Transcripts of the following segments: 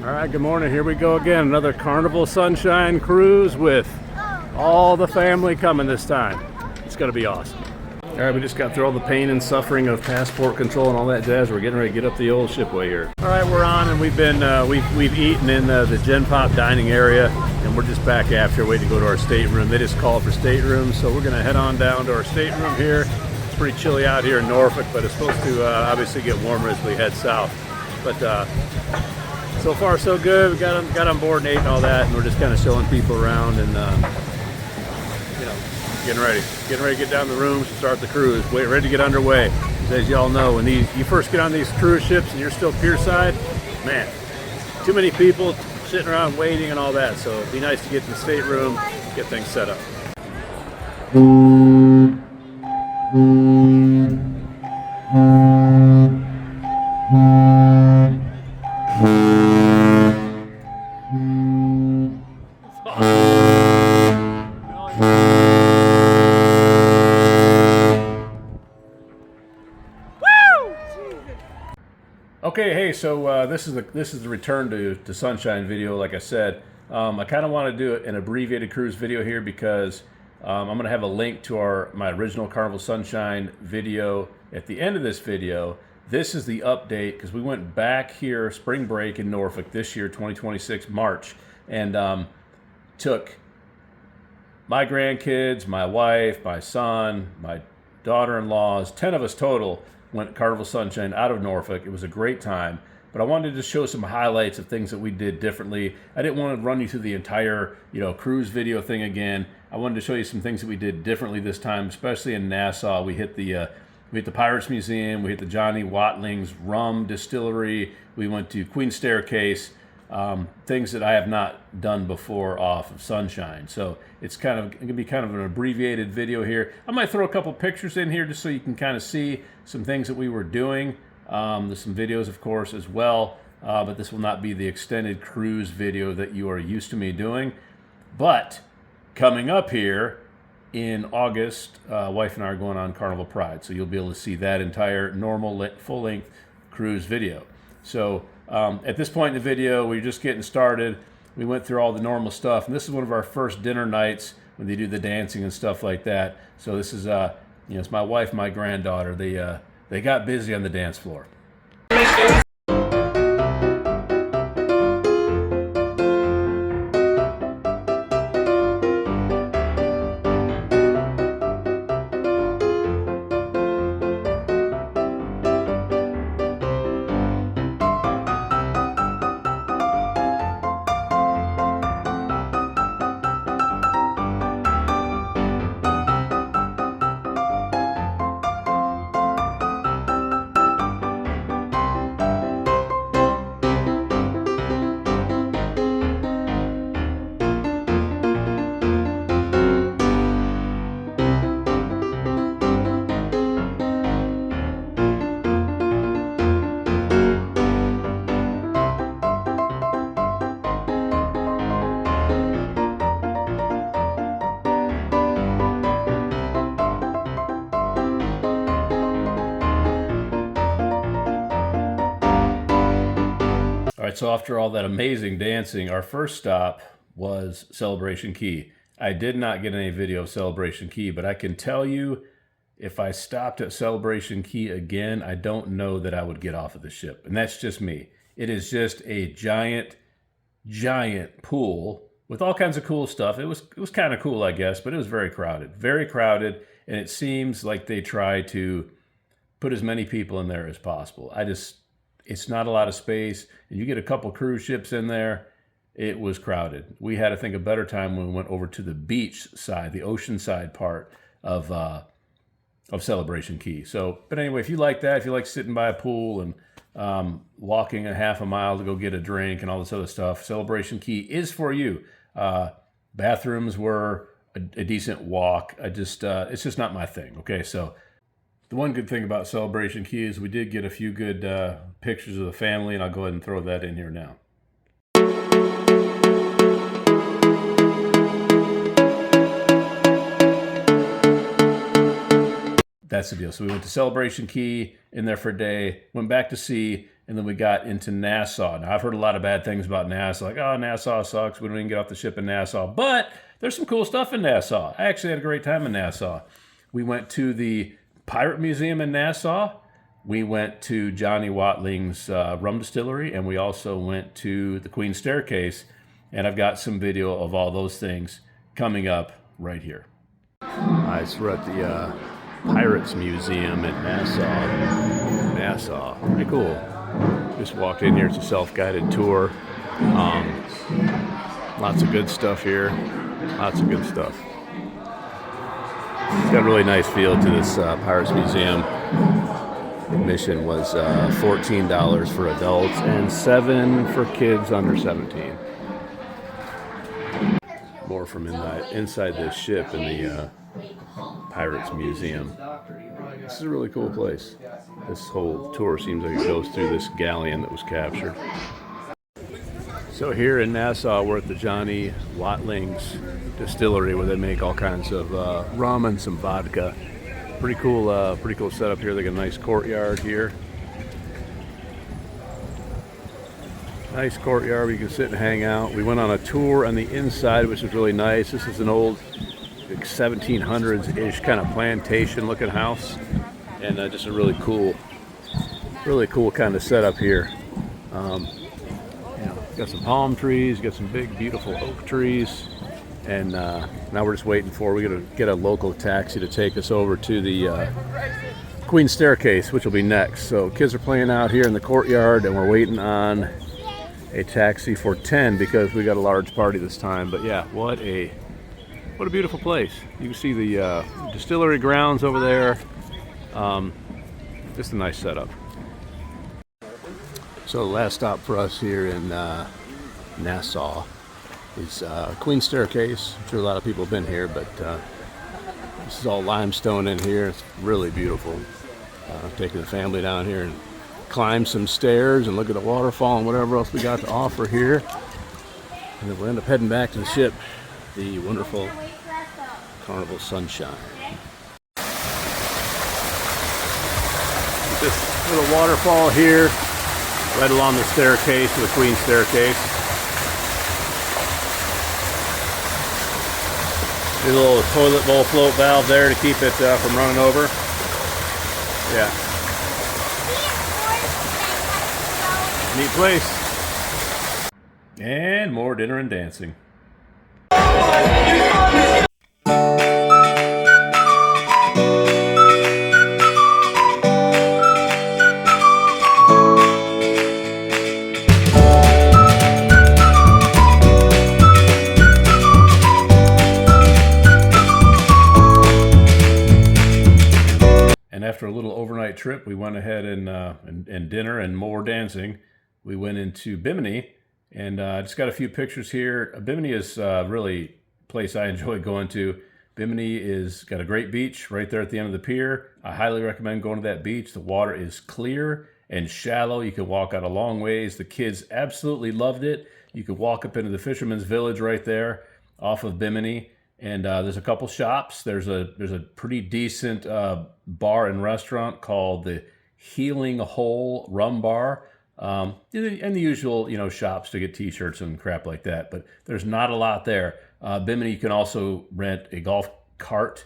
All right, good morning. Here we go again. Another Carnival Sunshine cruise with all the family coming this time. It's going to be awesome. All right, we just got through all the pain and suffering of passport control and all that jazz. We're getting ready to get up the old shipway here. All right, we're on, and we've eaten in the Gen Pop dining area, and we're just back after waiting to go to our stateroom. They just called for staterooms, so we're going to head on down to our stateroom here. It's pretty chilly out here in Norfolk, but it's supposed to obviously get warmer as we head south. But so far so good. We got on board and ate and all that, and we're just kind of showing people around and getting ready to get down the rooms and start the cruise. Ready to get underway. As y'all know, when you first get on these cruise ships and you're still pierside, man, too many people sitting around waiting and all that. So it'd be nice to get to the stateroom, get things set up. Okay, hey, so this is the return to Sunshine video. Like I said, I kind of want to do an abbreviated cruise video here because I'm going to have a link to my original Carnival Sunshine video at the end of this video. This is the update because we went back here spring break in Norfolk this year, 2026 March, and took my grandkids, my wife, my son, my daughter-in-laws, 10 of us total, went Carnival Sunshine out of Norfolk. It was a great time, but I wanted to show some highlights of things that we did differently. I didn't want to run you through the entire, cruise video thing again. I wanted to show you some things that we did differently this time, especially in Nassau. We hit the Pirates Museum, we hit the Johnny Watling's Rum Distillery, we went to Queen's Staircase, things that I have not done before off of Sunshine. So it's going to be kind of an abbreviated video here. I might throw a couple pictures in here just so you can kind of see some things that we were doing. There's some videos, of course, as well, but this will not be the extended cruise video that you are used to me doing. But coming up here in August, wife and I are going on Carnival Pride, so you'll be able to see that entire normal full-length cruise video. So at this point in the video, we're just getting started. We went through all the normal stuff, and this is one of our first dinner nights when they do the dancing and stuff like that. So this is, it's my wife and my granddaughter. They got busy on the dance floor. All right, so after all that amazing dancing, our first stop was Celebration Key. I did not get any video of Celebration Key, but I can tell you if I stopped at Celebration Key again, I don't know that I would get off of the ship. And that's just me. It is just a giant, giant pool with all kinds of cool stuff. It was kind of cool, I guess, but it was very crowded, and it seems like they try to put as many people in there as possible. It's not a lot of space, and you get a couple cruise ships in there. It was crowded. We had, I think, a better time when we went over to the beach side, the ocean side part of Celebration Key. So, but anyway, if you like that, if you like sitting by a pool and walking a half a mile to go get a drink and all this other stuff, Celebration Key is for you. Bathrooms were a decent walk. It's just not my thing. Okay, so the one good thing about Celebration Key is we did get a few good pictures of the family, and I'll go ahead and throw that in here now. That's the deal. So we went to Celebration Key, in there for a day, went back to sea, and then we got into Nassau. Now, I've heard a lot of bad things about Nassau, like, oh, Nassau sucks, we don't even get off the ship in Nassau. But there's some cool stuff in Nassau. I actually had a great time in Nassau. We went to the Pirate Museum in Nassau. We went to Johnny Watling's rum distillery, and we also went to the Queen's Staircase. And I've got some video of all those things coming up right here. All right, so we're at the Pirates Museum in Nassau. Nassau, pretty cool. Just walked in here. It's a self-guided tour. Lots of good stuff here. Lots of good stuff. It's got a really nice feel to this Pirates Museum. Admission was $14 for adults and $7 for kids under 17. More from inside this ship in the Pirates Museum. This is a really cool place. This whole tour seems like it goes through this galleon that was captured. So here in Nassau, we're at the Johnny Watling's distillery, where they make all kinds of rum and some vodka. Pretty cool setup here. They got a nice courtyard here. Nice courtyard where you can sit and hang out. We went on a tour on the inside, which was really nice. This is an old, like 1700s-ish kind of plantation-looking house, and just a really cool kind of setup here. Got some palm trees, got some big, beautiful oak trees, and now we're just waiting we're gonna get a local taxi to take us over to the Queen's Staircase, which will be next. So kids are playing out here in the courtyard, and we're waiting on a taxi for 10 because we got a large party this time. But yeah, what a beautiful place. You can see the distillery grounds over there. Just a nice setup. So the last stop for us here in Nassau is Queen's Staircase. I'm sure a lot of people have been here, but this is all limestone in here. It's really beautiful. Taking the family down here and climb some stairs and look at the waterfall and whatever else we got to offer here. And then we'll end up heading back to the ship, the wonderful Carnival Sunshine. This little waterfall here, right along the staircase to the Queen's Staircase. A little toilet bowl float valve there to keep it from running over. Yeah. Neat place. And more dinner and dancing. And after a little overnight trip, we went ahead and dinner and more dancing. We went into Bimini, and I just got a few pictures here. Bimini is really a place I enjoy going to. Bimini is got a great beach right there at the end of the pier. I highly recommend going to that beach. The water is clear and shallow. You can walk out a long ways. The kids absolutely loved it. You could walk up into the Fisherman's Village right there off of Bimini. And there's a couple shops. There's a pretty decent bar and restaurant called the Healing Hole Rum Bar. And the usual, shops to get t-shirts and crap like that. But there's not a lot there. Bimini, you can also rent a golf cart,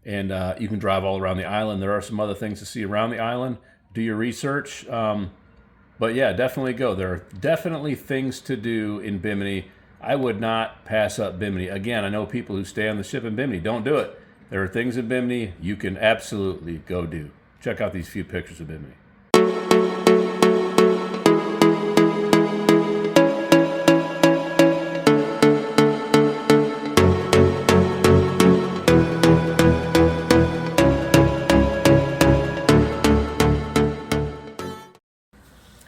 and you can drive all around the island. There are some other things to see around the island. Do your research. But yeah, definitely go. There are definitely things to do in Bimini. I would not pass up Bimini. Again, I know people who stay on the ship in Bimini. Don't do it. There are things in Bimini you can absolutely go do. Check out these few pictures of Bimini.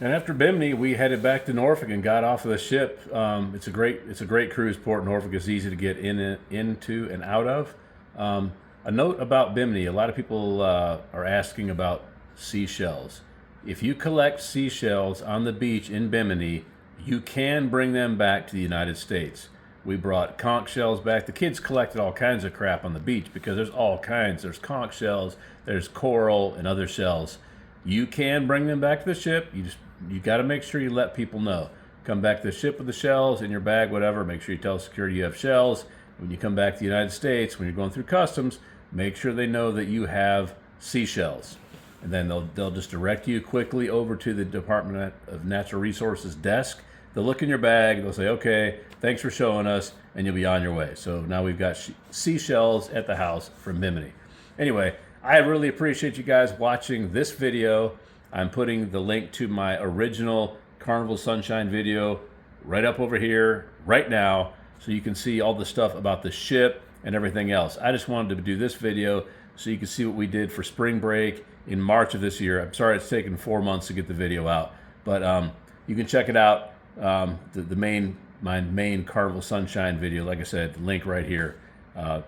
And after Bimini, we headed back to Norfolk and got off of the ship. It's a great cruise port. Norfolk is easy to get into and out of. A note about Bimini: a lot of people are asking about seashells. If you collect seashells on the beach in Bimini, you can bring them back to the United States. We brought conch shells back. The kids collected all kinds of crap on the beach because there's all kinds. There's conch shells, there's coral, and other shells. You can bring them back to the ship. You just you got to make sure you let people know. Come back to the ship with the shells in your bag, whatever. Make sure you tell security you have shells. When you come back to the United States, when you're going through customs, make sure they know that you have seashells. And then they'll just direct you quickly over to the Department of Natural Resources desk. They'll look in your bag, they'll say, okay, thanks for showing us, and you'll be on your way. So now we've got seashells at the house from Bimini. Anyway, I really appreciate you guys watching this video. I'm putting the link to my original Carnival Sunshine video right up over here right now, so you can see all the stuff about the ship and everything else. I just wanted to do this video so you can see what we did for spring break in March of this year. I'm sorry it's taken 4 months to get the video out, but you can check it out. My main Carnival Sunshine video, like I said, the link right here,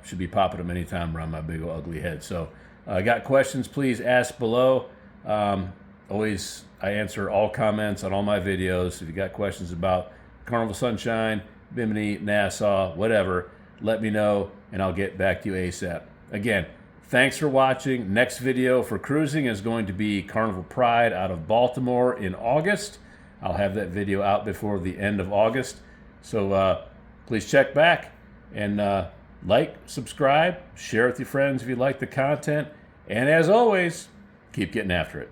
should be popping up anytime around my big old ugly head. So got questions, please ask below. Always, I answer all comments on all my videos. If you got questions about Carnival Sunshine, Bimini, Nassau, whatever, let me know and I'll get back to you ASAP. Again, thanks for watching. Next video for cruising is going to be Carnival Pride out of Baltimore in August. I'll have that video out before the end of August. So please check back and like, subscribe, share with your friends if you like the content. And as always, keep getting after it.